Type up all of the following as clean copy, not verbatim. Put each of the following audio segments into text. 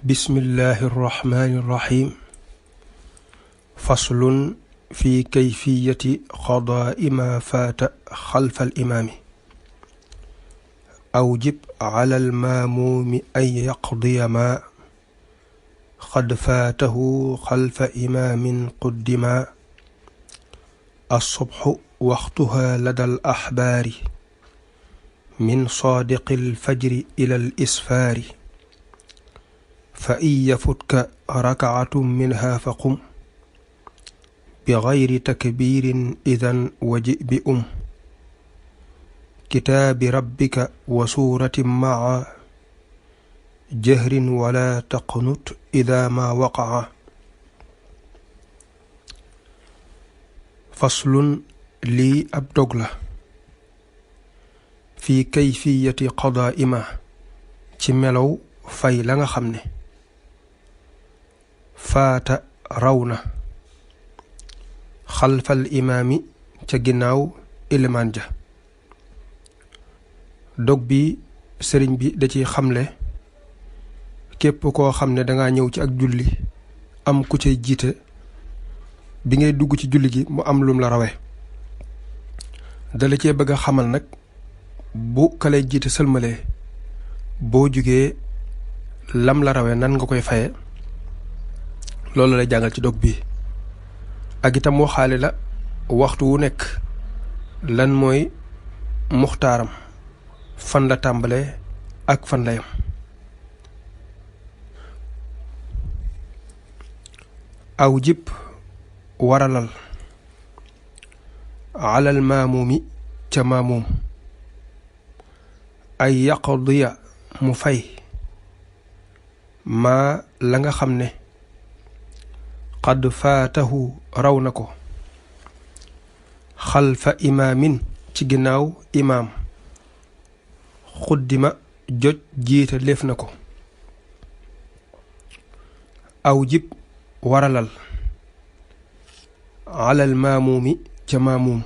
بسم الله الرحمن الرحيم. فصل في كيفية قضاء ما فات خلف الإمام. أوجب على الماموم أن يقضي ما قد فاته خلف إمام قدما. الصبح وقتها لدى الأحبار من صادق الفجر إلى الإسفار. فإن يفتك ركعة منها فقم بغير تكبير إذن وجئ بأم كتاب ربك وسورة مع جهر ولا تقنط إذا ما وقع. فصل لي أبدغلة في كيفية قضاء ما تملو fay la nga xam ne faata raw na xalfal imaami ca ginnaaw ilimaan ja. dog bi sëriñ bi da ciy xamle képp koo xam ne danga ñëw ci ak julli am ku cay jiite bi ngay dugg ci julli gi mu am lum la rawe dala cee bëgg a xamal nag bu kalay jiite sëlmalee boo jugee lam la rawee nan nga koy faye loolu lay jàngal ci dog bi ak itam waxaale la waxtu wu nekk lan mooy muxtaaram fan la tàmbalee ak fan la yam. aw jib waralal alal maamumi ca maamum ay yaqdiya mu fay maa la nga xam ne qad faatahu raw na ko xalfa imaamin ci ginnaaw imaam xuddima joj jiite léef na ko. aw jib waralal alal maamuumi ca maamuum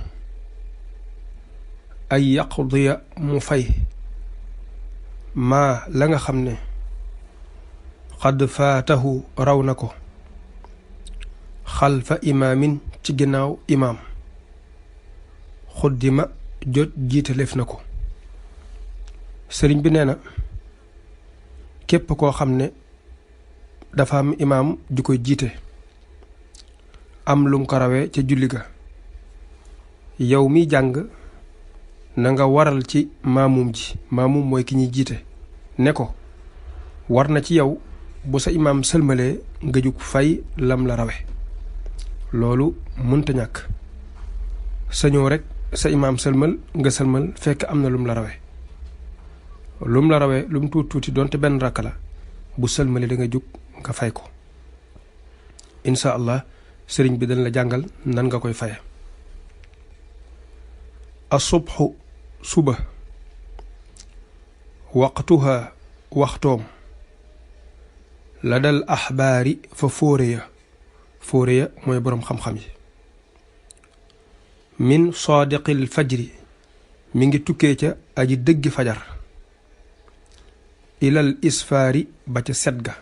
ay yaqdiya mu fay maa la nga xam ne qad faatahu raw na ko xalfa imaamin ci ginnaaw imaam xuddima jot jiite lef na ko. sëriñ bi nee na képp koo xam ne dafa am imaam ju koy jiite am lum ko rawee ca julli ga yow mi jàng na nga waral ci maamum ji maamum mooy ki ñuy jiite ne ko war na ci yow bu sa imaam sëlmalee nga jug fay lam la rawe loolu mënta ñàkk sañoo rek sa imaam sëlmal nga sëlmal fekk am na lum la rawe lum la rawe lum tuuti tuuti doonte benn rakk la bu sëlmalee da nga jug nga fay ko insha allah sëriñ bi dañ la jàngal nan nga koy faye. asubxu suba waqtuha waxtoom la dal axbaari fa fóore ya mooy boroom xam-xam yi min saadiqil fajri mi ngi tukkee ca aji dëggi fajar ilal isfaari ba ca set ga.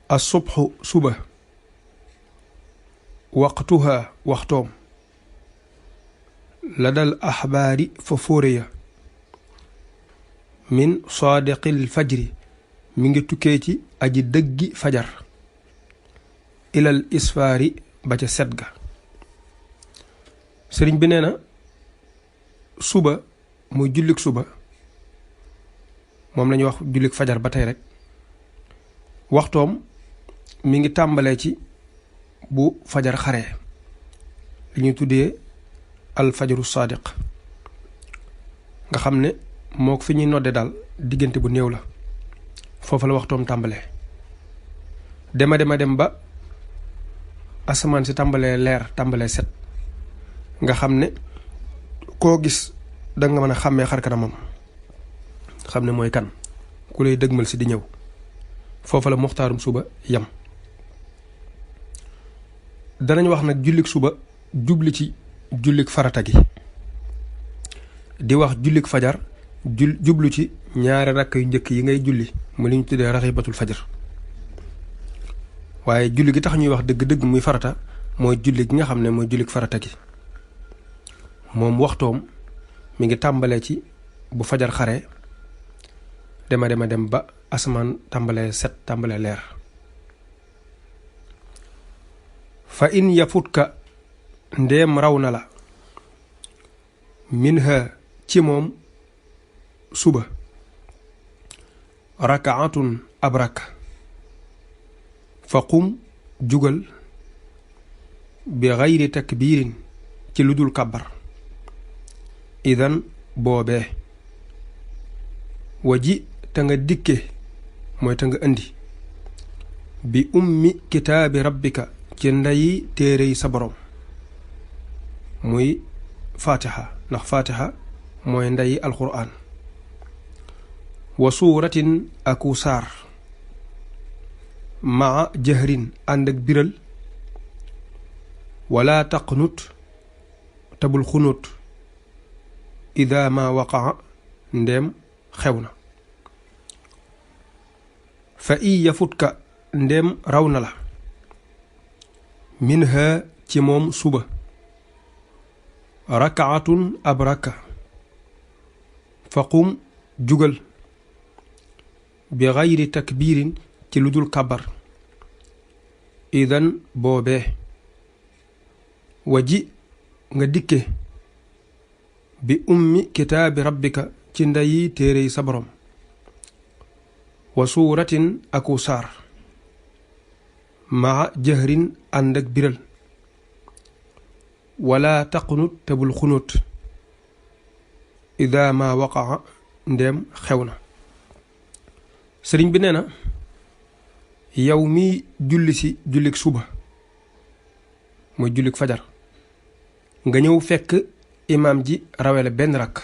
asubxu suba waqtuha waxtoom la dal axbaari fa fóore ya min saadiqil fajri mi ngi tukkee ci aji dëggi fajar ilal isfaari ba ca set ga. sëriñ bi nee na suba muy jullik suba moom lañuy wax jullik fajar ba tey rek waxtoom mi ngi tàmbalee ci bu fajar xaree li ñuy tuddee al fajaru saadiq nga xam ne moo ko fi ñuy nodde daal diggante bu néew la foofu la waxtoom tàmbalee dem ba asamaan si tàmbalee leer tàmbalee set nga xam ne koo gis danga mën a xàmmee xar kanamam xam ne mooy kan ku lay dëgmal si di ñëw foofu la muxtaarum suba yam. danañ wax nag jullik suba jubli ci jullik farata gi di wax jullik fajar jublu ci ñaari rakk yu njëkk yi ngay julli mu li ñu tuddee raxibatul fajar waaye julli gi tax ñuy wax dëgg-dëgg muy farata mooy julli gi nga xam ne mooy jullik farata gi moom waxtoom mi ngi tàmbalee ci bu fajar xare dema dem ba asamaan tàmbalee set tàmbalee leer fa in yafutka ndeem raw na la minha ci moom suba rakaatun ab rakk fa qum jugal bi xayri takbiirin ci lu dul kàbbar idan boobee waji te nga dikke mooy te nga indi bi ummi kitaabi rabbika ci ndeyi téere yi sa borom muy fatiha ndax fatiha mooy ndeyi alquran wa suuratin aku saar maa jahrin ànd ak biral wala taqnut tabul xunut ida ma waqaa ndéem xew na fa i yafutka ndéem raw na la minha ci moom suba rakaatun ab rakka fa qum jugal bi xayri takbiirin ci lu dul kabar idan boobee waji nga dikke bi ummi kitaabi rabbika ci ndeyi téere yi sa borom wa suuratin aku saar maa jahrin ànd ak biral wala taqnut tabul xunut ida ma waqaa ndéem xew na sëriñ bi nee na yow mi julli si jullik suba mooy jullik fajar nga ñëw fekk imaam ji rawele benn rakk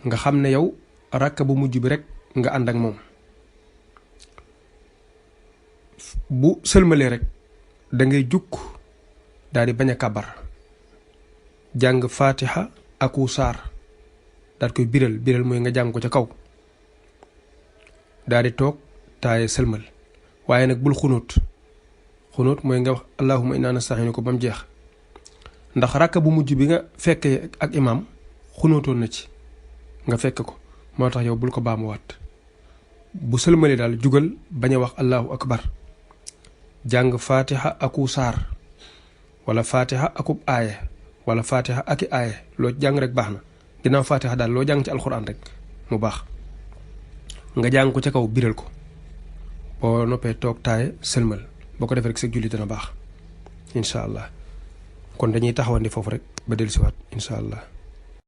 nga xam ne yow rakk bu mujj bi rek nga ànd ak moom bu sëlmalee rek da ngay jukk daal di bañ a kàbbar jàng fatiha aku saar daal koy biral mooy nga jàng ko ca kaw daal di toog taaye sëlmal waaye nag bul xunóot mooy nga wax allahumma inna nasta'inuka ba mu jeex ndax rakka bu mujj bi nga fekkee ak imaam xunóotoon na ci nga fekk ko moo tax yow bul ko baamuwaat bu sëlmalee daal jugal bañ a wax allahu akbar jàng fatiha aku saar wala fatiha akub aaye wala fatiha aki aaye loo jàng rek baax na ginnaaw fatiha daal loo jàng ci alxuraan rek mu baax nga jàng ko ca kaw biral ko boo noppee toog taaye sëlmal boo ko defee rek sa julli dana baax incha allah kon dañuy taxawandi foofu rek ba dellusiwaat incha allah